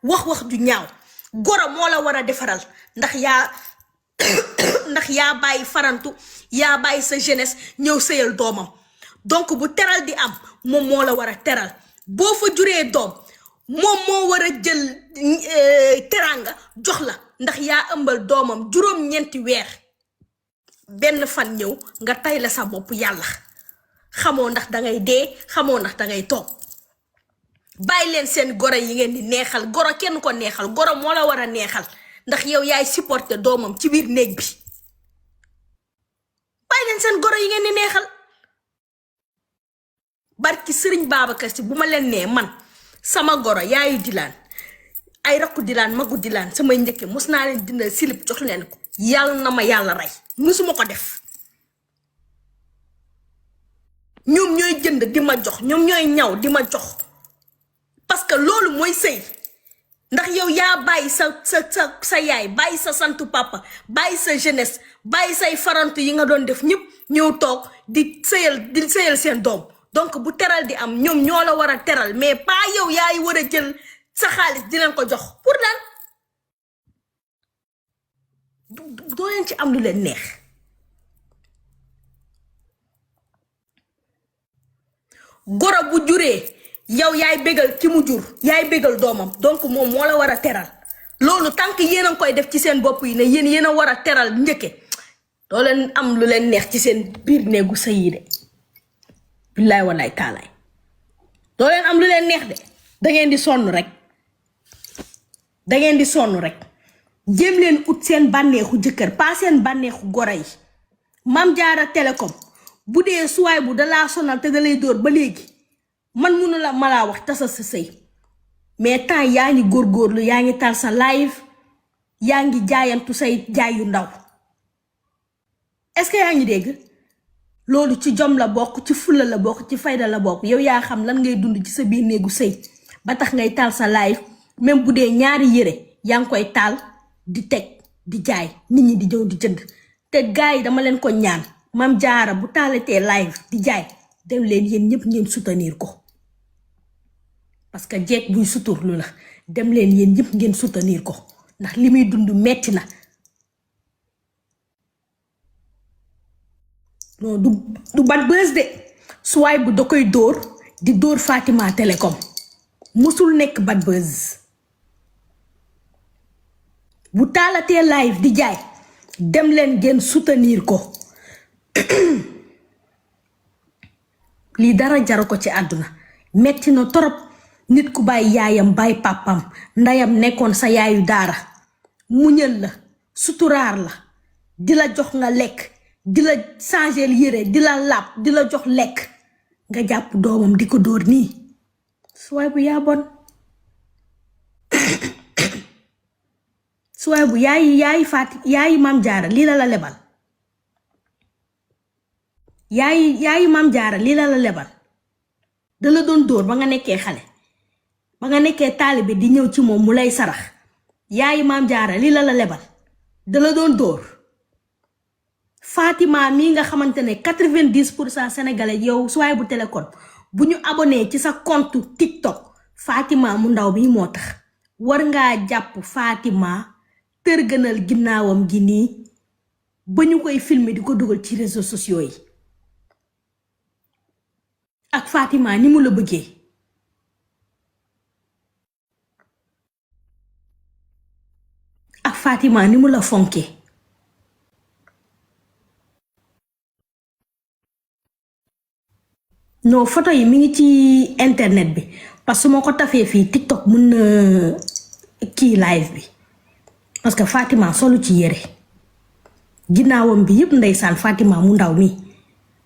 wax ju ñaaw goro moo la war a defaral ndax yaa bàyyi farantu yaa bàyyi sa jeunesse ñëw sëyal doomam donc bu teral di am moom moo la war a teral boo fa juree doom moom moo war a jël teranga jox la ndax yaa ëmbal doomam juróom-ñeenti weer benn fan ñëw nga tay la sa bopp yàlla xamoo ndax dangay dee xamoo ndax dangay toog bàyyi leen seen goro yi ngeen di neexal goro kenn ko neexal goro moo la war a neexal ndax yow yaay supporter doomam ci biir néeg bi bàyyi leen seen goro yi ngeen di neexal barki Sëriñ Babacar Si bu ma leen nee man sama goro yaayu dilaan ay rakku dilaan magu dilaan samay njëkke mos naa leen dindal silip jox leen ko yàlla na ma yàlla rey musuma ko def ñoom ñooy jënd di ma jox ñoom ñooy ñaw di ma jox parce que loolu mooy sëy ndax yow yaa bàyyi sa yaay bàyyi sa santu papa bàyyi sa jeunesse bàyyi say farantu yi nga doon def ñëpp ñëw toog di sëyal seen doom donc bu teral di am ñoom ñoo la war a teral mais pas yow yaay war a jël sa xaalis di leen ko jox pour lan doo leen ci am lu leen neex goro bu juree yow yaay bégal ki mu jur yaay bégal doomam donc moom moo la war a teral loolu tant que yéen a ngi koy def ci seen bopp yi ne yéen a war a teral njëkke doo leen am lu leen neex ci seen biir néegu sëy yi de billaay wallaay taalaay doo leen am lu leen neex de dangeen di sonn rek jéem leen ut seen bànneexu jëkkër pas seen bànneexu goro yi Mame Diarra Télécom bu dee suwaay bu dalaa sonal te dalay dóor ba léegi man mënu la ma laa wax tasa sa sëy mais temps yaa ngi góorgóorlu yaa ngi tal sa live yaa ngi jaayantu say jaay yu ndaw est-ce que yaa ngi dégg loolu ci jom la bokk ci fulla la bokk ci fayda la bokk yow yaa xam lan ngay dund ci sa biir néegu sëy ba tax ngay taal sa live même bu dee ñaari yére yaa ngi koy taal di teg di jaay nit ñi di ñëw di jënd te gars yi dama leen ko ñaan Mame Diarra bu taalatee live di jaay dem leen yéen ñëpp ngeen soutenir ko parce que jeeg buy suturlu la dem leen yéen ñëpp ngeen soutenir ko ndax li muy dund metti na non du bad buzz de suwaay bu da koy dóor di dóor Fatima Télécom musul nekk bad buzz bu taalatee live di jaay dem leen ngeen soutenir ko lii dara jaru ko ci àdduna metti na torop nit ku bàyyi yaayam bàyyi pàppam ndeyam nekkoon sa yaayu daara muñal la suturaar la di la jox nga lekk di la changer yére di la làpp di la jox lekk nga jàpp doomam di ko dóor nii suwaay bu yaa bon suwaay bu yaayi Mame Diarra lii la lebal yaayi Mame Diarra lii la lebal da la doon dóor ba nga nekkee xale ba nga nekkee taalibe di ñëw ci moom mu lay sarax yaayi Mame Diarra lii la lebal da la doon dóor Fatima mii nga xamante ne 90% sénégalais yow suwaay bu Télécom bu ñu abonné ci sa compte TikTok Fatima mu ndaw bi moo tax war ngaa jàpp Fatima tërgënal ginnaawam gi nii ba ñu koy filmer di ko dugal ci réseaux sociaux yi ak Fatima ni mu la bëggee ak Fatima ni mu la fonkee non photo yi mi ngi ci internet bi parce que moo ko tafee fii TikTok mun na kii live bi parce que Fatima solu ci yére ginnaawam bi yëpp ndeysaan Fatima mu ndaw mi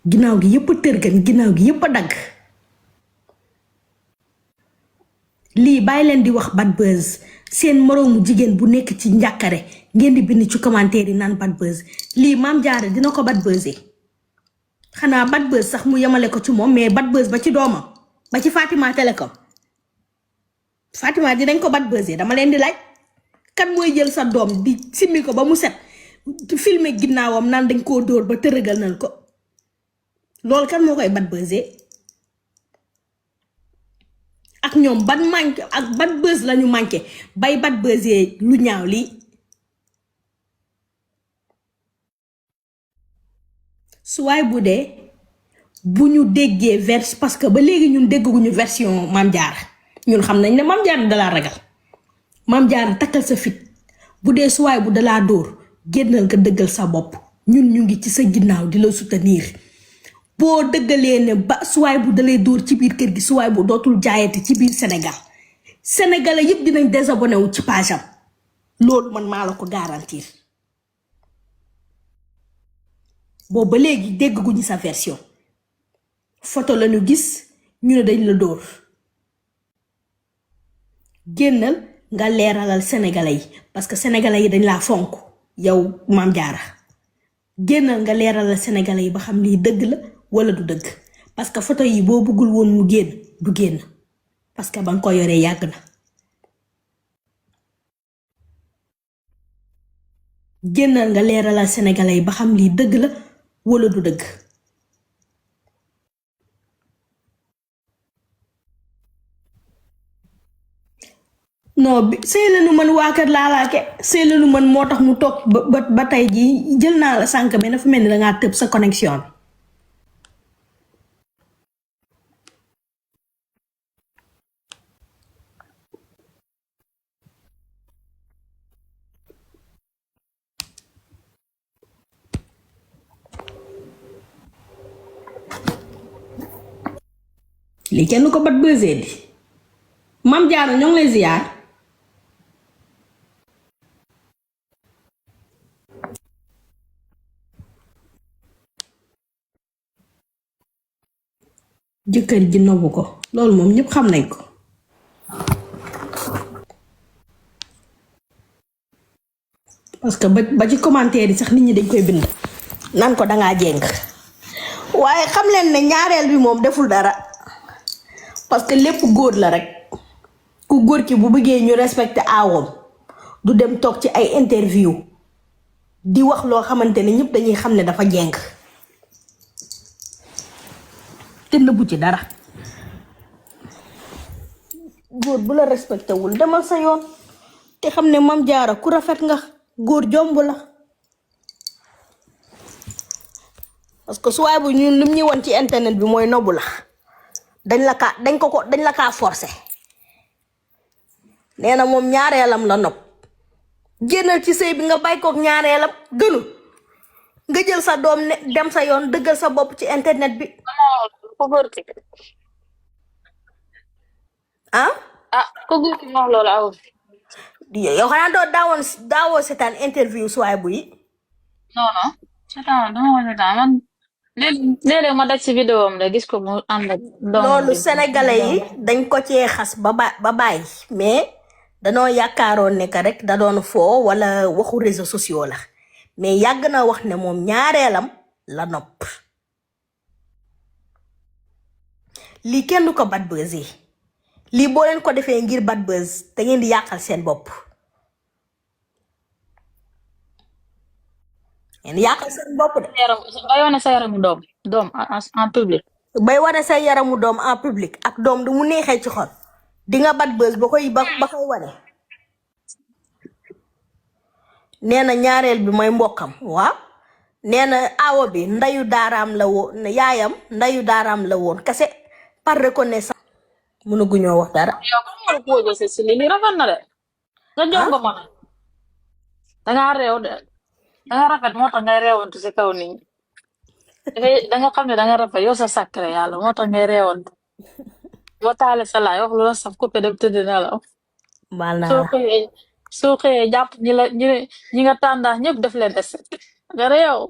ginnaaw gi yëpp tërgën ginnaaw gi yëpp a dagg lii bàyyi leen di wax bad buzz seen moroomu jigéen bu nekk ci njàkkare ngeen di bind ci commentaire yi naan bad buzz lii Mame Diarra dina ko bad buzzee xanaa bad buzz sax mu yemale ko ci moom mais bad buzz ba ci doomam ba ci Fatima Télécom Fatima dinañ ko bad buzzee dama leen di laaj kan mooy jël sa doom di simmi ko ba mu set filmer ginnaawam naan dañ koo dóor ba tërëgal nañ ko loolu kan moo koy bad buzzee ak ñoom ban manqué ak ban bës lañu manqué bay bat bësee lu ñaaw lii. suwaay bu dee bu ñu déggee vers parce que ba léegi ñun dégguñu version Mame Diarra ñun xam nañ ne Mame Diarra dalaa ragal Mame Diarra takkal sa fit bu dee suwaay bu dalaa dóor génnal nga dëggal sa bopp ñun ñu ngi ci sa ginnaaw di la soutenir boo dëggalee ne ba suwaay bu dalee dóor ci biir kër gi suwaay bu dootul jaayati ci biir Sénégal sénégalais yëpp dinañ désabonné wu ci page am loolu man maa la ko garantir boobu ba léegi dégguñu sa version photo lañu gis ñu ne dañ la dóor génnal nga leeralal sénégalais yi parce que sénégalais yi dañ laa fonk yow Mame Diarra génnal nga leeralal sénégalais yi ba xam lii dëgg la wala du dëgg parce que photo yi boo bëggul woon mu génn du génn parce que ba nga ko yoree yàgg na génnal nga leeralal sénégalais yi ba xam lii dëgg la wala du dëgg. non bi sëy la nu mën waa kër laalaake sëy la nu mën moo tax mu toog ba tey jii jël naa la sànq mais dafa mel ni dangaa tëb sa connexion. lii kenn ko bat bësee di Mame Diarra ñoo ngi lay ziyaar. jëkkër ji nobu ko loolu moom ñëpp xam nañ ko parce que ba ci commentaire yi sax nit ñi dañ koy bind nan ko dangaa jéng waaye xam leen ne ñaareel bi moom deful dara parce que lépp góor la rek ku góor ki bu bëggee ñu respecté aawam du dem toog ci ay interview di wax loo xamante ne ñëpp dañuy xam ne dafa jéng te nëbbu ci dara góor bu la respecté wul demal sa yoon te xam ne Mame Diarra ku rafet nga góor jomb la parce que suwaay bu ñun lim ñuy won ci internet bi mooy nobu la dañ la kaa forcé nee na moom ñaareelam la nopp génnal ci sëy bi nga bàyyi kook ñaareelam gënu nga jël sa doom ne dem sa yoon dëggal sa bopp ci internet bi. ah ko góor ki wax loolu aw yow xanaa daawoo seetaan interview suwaay bu yi. non seetaan dama ko seetaan man léeg-léeg ma daj si vidéo am de gis ko mu ànd ak loolu sénégalais yi dañ ko cee xas ba bàyyi mais danoo yaakaaroon ne que rek da doon foo wala waxu réseaux sociaux la mais yàgg na wax ne moom ñaareelam la nopp lii kenn du ko bad bësee lii boo leen ko defee ngir bad bës da ngeen di yàqal seen bopp ngeen yàqal seen bopp de. bay wane sa yaramu doom en public. bay wane sa yaramu doom en public ak doom du mu neexee ci xol di nga bad bës ba koy wane. nee na ñaareel bi mooy mbokkam waaw nee na aawo bi ndayu daaraam la woon yaayam ndayu daaraam la woon kese par reconnaissance. mënaguñoo wax dara. yow kan nga ko posé si lii rafet na de. nga jongo ma danga réew de danga rafet moo tax ngay réewantu si kaw nit ñi danga xam ne danga rafet yow sa sacré yàlla moo tax ngay réewantu boo taale sa laay wax lu la saf coupé dem tëdd na la. baal naa la soo xëyee jàpp ñi nga tàndax ñëpp def leen des nga réew.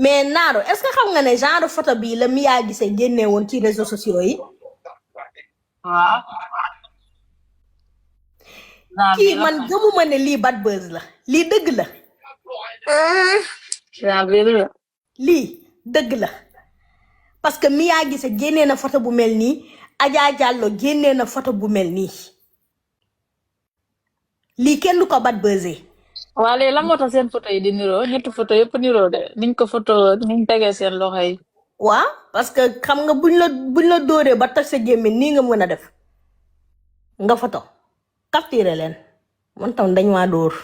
mais Naro est-ce que xam nga ne genre photo bii la Mia Guissé génne woon ci réseaux sociaux yi. waaw. kii man gëmuma ne lii bad buzz la lii dëgg la. lii dëgg la parce que Mia Guissé génnee na photo bu mel nii Adja Diallo génnee na photo bu mel nii lii kenn du ko bad buzzee. waaye lan moo tax seen photo yi di niroo ñetti photo yëpp niroo de niñ ko photo niñ tegee seen loxo yi. waaw parce que xam nga buñ la dóoree ba toj sa gémmiñ nii nga mën a def nga photo capturé leen man tam dañ maa dóor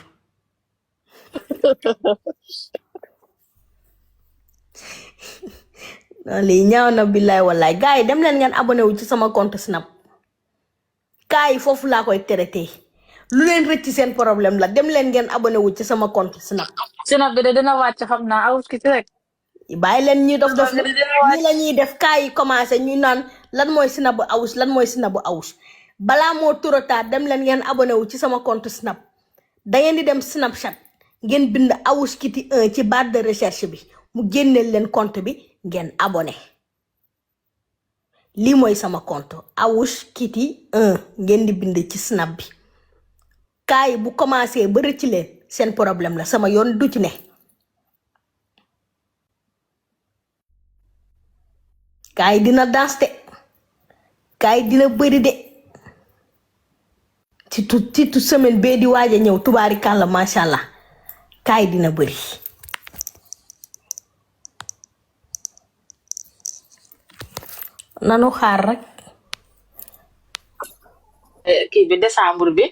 non lii ñaaw na billaay wallaay gars yi dem leen ngeen abonné wu ci sama compte snap kaa yi foofu laa koy traité lu leen rëcc seen problème la dem leen ngeen abonné wu ci sama compte snap Snap bi de dina wàcc xam naa awus ki ci rek. bàyyi leen ñuy dof dof Snap bi de dina ñi wàcc. la ñuy def kaa yi commencé ñu naan lan mooy snap bu awus lan mooy snap bu awus balaa moo trop tard dem leen ngeen abonné wu ci sama compte snap da ngeen di dem snapchat ngeen bind awus kiti 1 ci barre de recherche bi mu génneel leen compte bi ngeen abonné lii mooy sama compte awus kiti 1 ngeen di bind ci snap bi kaa yi bu commencé ba rëcc leen seen problème la sama yoon du ci ne kaa yi dina danse de kaa yi dina bëri de ci tu semaine bee di waaj a ñëw tubaari kàlla macha allah kaa yi dina bëri nanu xaar rek Kii bi décembre bi.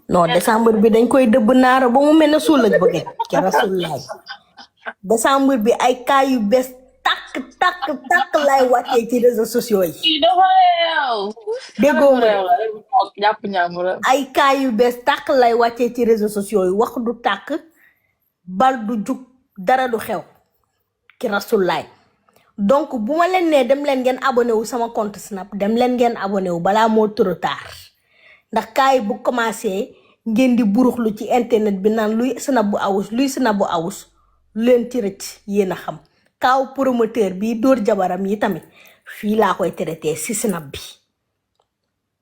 non décembre bi dañ koy dëbb naara ba mu mel ne suul ak bëgge ci rasulaay décembre bi ay kaa yu bees takk lay wàccee ci réseaux sociaux yi Kii dafa réew. déggoo ma réew la rek mu toog jàpp ñaamura. ay kaa yu bees tàkk lay wàccee ci réseaux sociaux yi wax du tàkk bal du jug dara du xew ki rasulaay donc bu ma leen nee dem leen ngeen abonné wu sama compte snap dem leen ngeen abonné wu balaa moo trop tard ndax kaa yi bu commencé ngeen di buruxlu ci internet bi naan luy snap bu awus lu leen ci rëcc yéen a xam kaaw promoteur bi dóor jabaram yi tamit fii laa koy traité si snap bi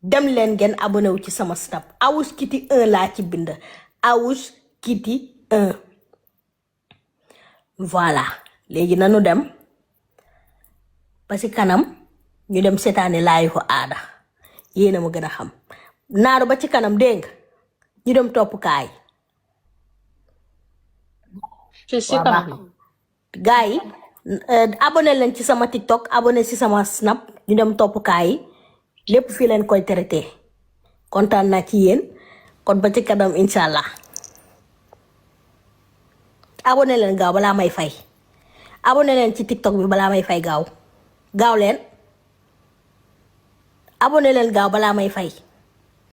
dem leen ngeen abonné wu ci sama snap awus kiti 1 laa ci bind awus kiti 1 voilà léegi nanu dem ba si kanam ñu dem seetaani laayu ko aada yéen a ma gën a xam naaru ba ci kanam dégg nga ñu dem topp kaay ci waaw baax na gars yi abonné leen ci sama tiktok abonné ci sama snap ñu dem topp kaay yi lépp fii leen koy traité kontaan naa ci yéen kon ba ci kanam incha allah abonné leen gaaw balaa may fay abonné leen ci tiktok bi balaa may fay gaaw leen abonné leen gaaw balaa may fay